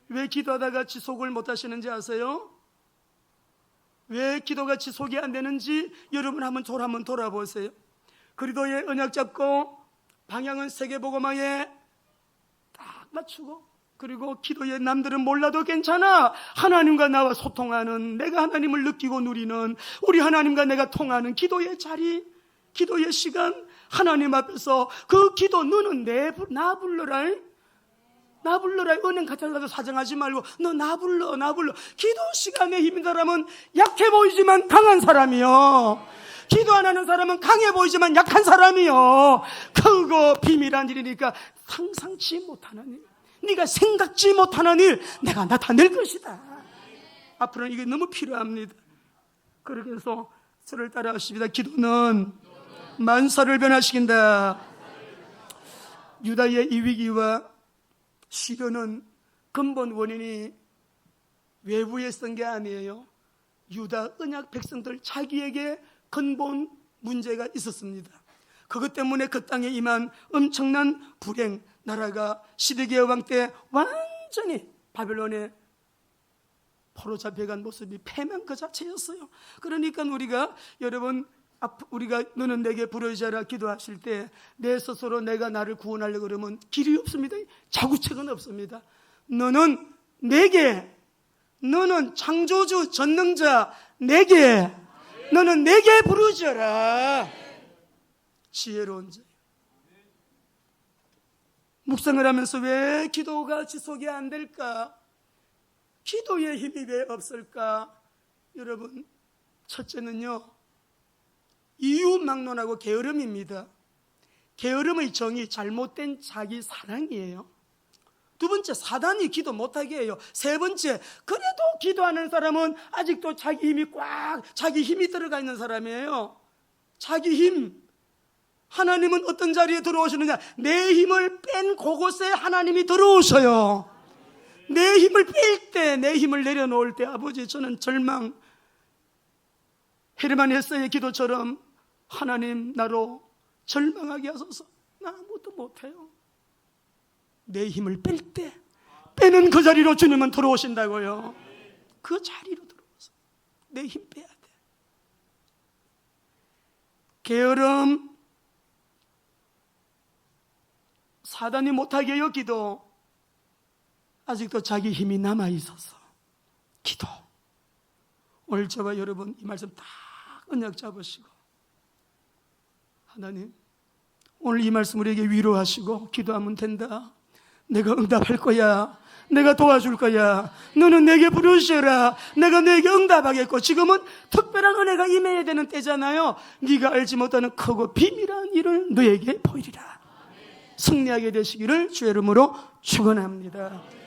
[SPEAKER 1] 왜 기도하다가 지속을 못 하시는지 아세요? 왜 기도가 지속이 안 되는지 여러분 한번 돌아보세요. 그리스도의 언약 잡고 방향은 세계복음화에 딱 맞추고, 그리고 기도에 남들은 몰라도 괜찮아, 하나님과 나와 소통하는, 내가 하나님을 느끼고 누리는, 우리 하나님과 내가 통하는 기도의 자리, 기도의 시간, 하나님 앞에서 그 기도, 너는 나 불러라, 나 불러라. 은행 같은 데도 사정하지 말고 너 나 불러. 기도 시간에 힘인 사람은 약해 보이지만 강한 사람이요, 기도 안 하는 사람은 강해 보이지만 약한 사람이요. 그거 비밀한 일이니까 상상치 못하는 일, 네가 생각지 못하는 일 내가 나타낼 것이다. 앞으로는 이게 너무 필요합니다. 그렇게 해서 저를 따라하십니다. 기도는 만사를 변화시킨다. 유다의 이 위기와 시련은 근본 원인이 외부에 쓴 게 아니에요. 유다 언약 백성들 자기에게 근본 문제가 있었습니다. 그것 때문에 그 땅에 임한 엄청난 불행, 나라가 시드기야 왕 때 완전히 바벨론에 포로 잡혀간 모습이 패망 그 자체였어요. 그러니까 우리가, 여러분, 우리가 너는 내게 부르짖어라 기도하실 때 내 스스로 내가 나를 구원하려고 그러면 길이 없습니다. 자구책은 없습니다. 너는 내게, 너는 창조주 전능자 내게, 너는 내게 부르짖어라. 지혜로운 자예요. 묵상을 하면서 왜 기도가 지속이 안 될까? 기도의 힘이 왜 없을까? 여러분, 첫째는요, 이유막론하고 게으름입니다. 게으름의 정의, 잘못된 자기 사랑이에요. 두 번째, 사단이 기도 못하게 해요. 세 번째, 그래도 기도하는 사람은 아직도 자기 힘이 들어가 있는 사람이에요. 자기 힘. 하나님은 어떤 자리에 들어오시느냐? 내 힘을 뺀 그곳에 하나님이 들어오셔요. 내 힘을 뺄 때, 내 힘을 내려놓을 때, 아버지, 저는 절망, 헤르만 헤세의 기도처럼 하나님 나로 절망하게 하소서. 나 아무것도 못해요. 내 힘을 뺄 때, 빼는 그 자리로 주님은 들어오신다고요. 그 자리로 들어와서 내 힘 빼야 돼. 게으름, 사단이 못하게 해요. 기도. 아직도 자기 힘이 남아있어서 기도. 오늘 저와 여러분 이 말씀 딱 언약 잡으시고, 하나님 오늘 이 말씀 우리에게 위로하시고 기도하면 된다. 내가 응답할 거야. 내가 도와줄 거야. 너는 내게 부르시라. 내가 너에게 응답하겠고. 지금은 특별한 은혜가 임해야 되는 때잖아요. 네가 알지 못하는 크고 비밀한 일을 너에게 보이리라. 승리하게 되시기를 주의 이름으로 축원합니다.